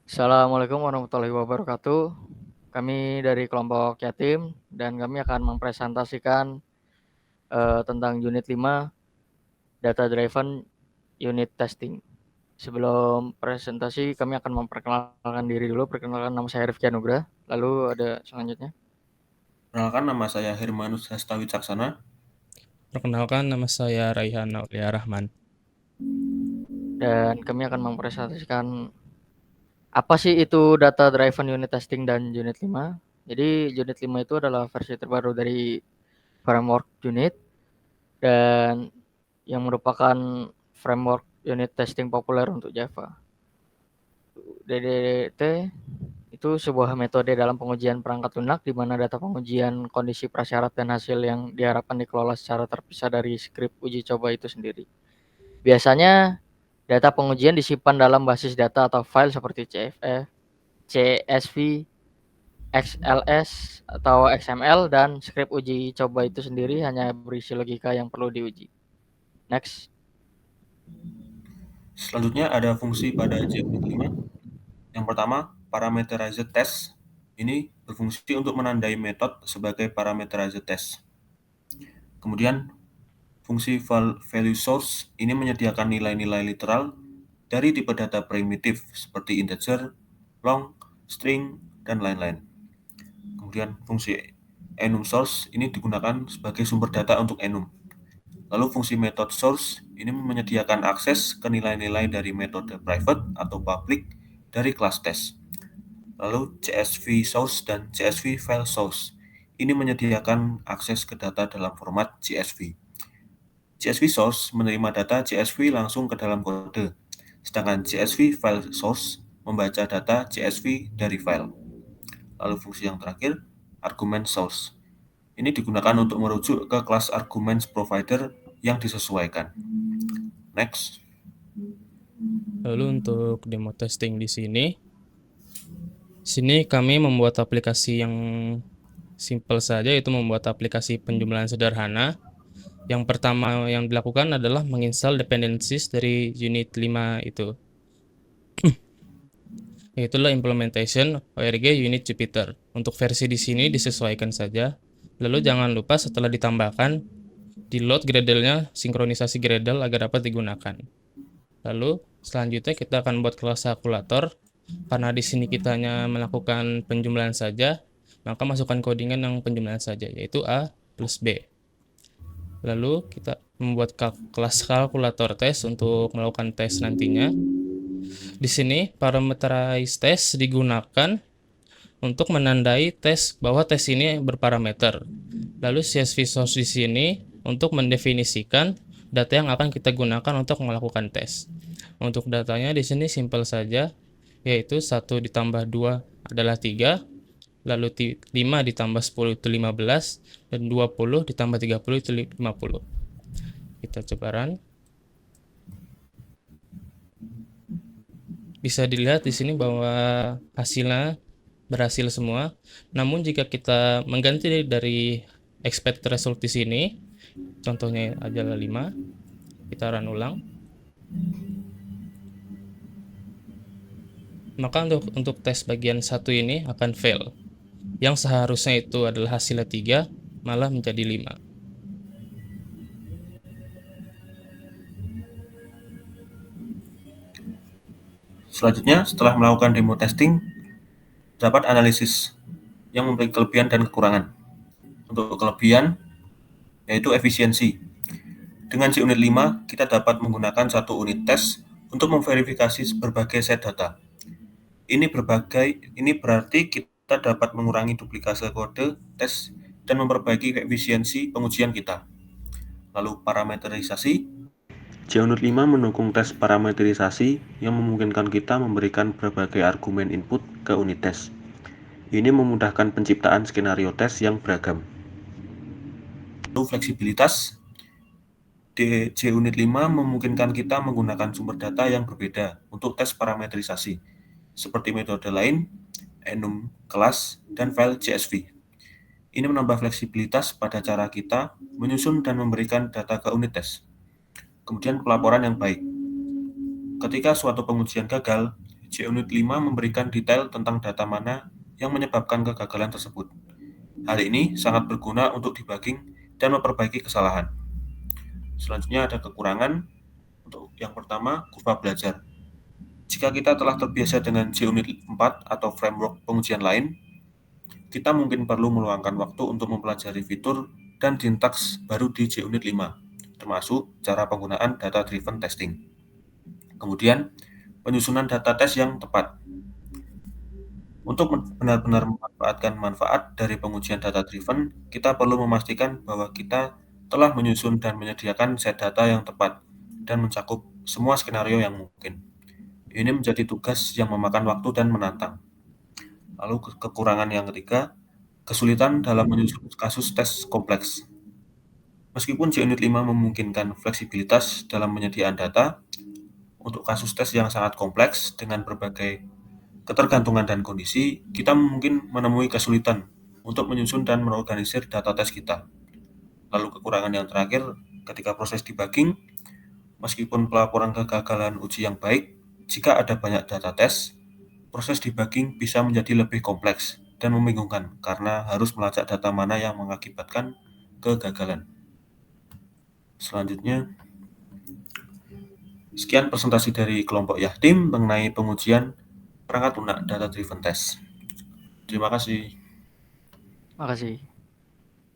Assalamualaikum warahmatullahi wabarakatuh. Kami dari kelompok Yatim dan kami akan mempresentasikan tentang unit 5 Data Driven Unit Testing. Sebelum presentasi kami akan memperkenalkan diri dulu. Perkenalkan, nama saya Rifki Anugrah. Lalu ada selanjutnya. Perkenalkan, nama saya Hermanus Hastawicaksana. Perkenalkan, nama saya Raihan Aulia Rahman. Dan kami akan mempresentasikan apa sih itu Data Driven Unit Testing dan Unit 5. Jadi Unit 5 itu adalah versi terbaru dari framework unit dan yang merupakan framework unit testing populer untuk Java. DDT itu sebuah metode dalam pengujian perangkat lunak di mana data pengujian kondisi prasyarat dan hasil yang diharapkan dikelola secara terpisah dari skrip uji coba itu sendiri. Biasanya data pengujian disimpan dalam basis data atau file seperti CFF, CSV, XLS, atau XML, dan skrip uji coba itu sendiri hanya berisi logika yang perlu diuji. Next. Selanjutnya ada fungsi pada JUnit 5. Yang pertama, parameterize test. Ini berfungsi untuk menandai metode sebagai parameterize test. Kemudian, fungsi value source ini menyediakan nilai-nilai literal dari tipe data primitif seperti integer, long, string, dan lain-lain. Kemudian, fungsi enum source ini digunakan sebagai sumber data untuk enum. Lalu fungsi method source ini menyediakan akses ke nilai-nilai dari metode private atau public dari kelas test. Lalu CSV source dan CSV file source ini menyediakan akses ke data dalam format CSV. CSV source menerima data CSV langsung ke dalam kode, sedangkan CSV file source membaca data CSV dari file. Lalu fungsi yang terakhir, argument source. Ini digunakan untuk merujuk ke kelas arguments provider yang disesuaikan. Next. Lalu untuk demo testing di sini kami membuat aplikasi yang simple saja, yaitu membuat aplikasi penjumlahan sederhana. Yang pertama yang dilakukan adalah menginstal dependencies dari unit 5 itu. Yaitulah implementation ORG unit Jupyter. Untuk versi di sini disesuaikan saja. Lalu jangan lupa setelah ditambahkan, di load Gradle-nya, sinkronisasi Gradle agar dapat digunakan. Lalu selanjutnya kita akan buat kelas kalkulator. Karena di sini kita hanya melakukan penjumlahan saja, maka masukkan codingan yang penjumlahan saja, yaitu A plus B. Lalu kita membuat kelas kalkulator test untuk melakukan tes nantinya. Di sini parameterize test digunakan untuk menandai tes bahwa tes ini berparameter. Lalu CSV source di sini untuk mendefinisikan data yang akan kita gunakan untuk melakukan tes. Untuk datanya di sini simpel saja, yaitu 1 ditambah 2 adalah 3, lalu 5 ditambah 10 itu 15, dan 20 ditambah 30 itu 50. Kita coba run. Bisa dilihat di sini bahwa hasilnya berhasil semua. Namun jika kita mengganti dari expect result di sini, contohnya adalah 5, kita run ulang. Maka untuk tes bagian 1 ini akan fail. Yang seharusnya itu adalah hasilnya 3, malah menjadi 5. Selanjutnya, setelah melakukan demo testing, dapat analisis yang memiliki kelebihan dan kekurangan. Untuk kelebihan, yaitu efisiensi. Dengan JUnit 5, kita dapat menggunakan satu unit tes untuk memverifikasi berbagai set data. Ini berarti kita dapat mengurangi duplikase kode, tes, dan memperbaiki efisiensi pengujian kita. Lalu parameterisasi. JUnit 5 mendukung tes parameterisasi yang memungkinkan kita memberikan berbagai argumen input ke unit tes. Ini memudahkan penciptaan skenario tes yang beragam. Lalu fleksibilitas. JUnit 5 memungkinkan kita menggunakan sumber data yang berbeda untuk tes parameterisasi, seperti metode lain, enum kelas, dan file CSV. Ini menambah fleksibilitas pada cara kita menyusun dan memberikan data ke unit tes. Kemudian pelaporan yang baik. Ketika suatu pengujian gagal, JUnit 5 memberikan detail tentang data mana yang menyebabkan kegagalan tersebut. Hal ini sangat berguna untuk debugging dan memperbaiki kesalahan. Selanjutnya ada kekurangan. Untuk yang pertama, kurva belajar. Jika kita telah terbiasa dengan JUnit 4 atau framework pengujian lain, kita mungkin perlu meluangkan waktu untuk mempelajari fitur dan sintaks baru di JUnit 5, termasuk cara penggunaan data-driven testing. Kemudian, penyusunan data tes yang tepat. Untuk benar-benar memanfaatkan manfaat dari pengujian data-driven, kita perlu memastikan bahwa kita telah menyusun dan menyediakan set data yang tepat dan mencakup semua skenario yang mungkin. Ini menjadi tugas yang memakan waktu dan menantang. Lalu kekurangan yang ketiga, kesulitan dalam menyusun kasus tes kompleks. Meskipun JUnit 5 memungkinkan fleksibilitas dalam penyediaan data, untuk kasus tes yang sangat kompleks dengan berbagai ketergantungan dan kondisi, kita mungkin menemui kesulitan untuk menyusun dan mengorganisir data tes kita. Lalu kekurangan yang terakhir, ketika proses debugging, meskipun pelaporan kegagalan uji yang baik, jika ada banyak data tes, proses debugging bisa menjadi lebih kompleks dan membingungkan karena harus melacak data mana yang mengakibatkan kegagalan. Selanjutnya, sekian presentasi dari kelompok Yahtim mengenai pengujian perangkat lunak data driven test. Terima kasih. Makasih.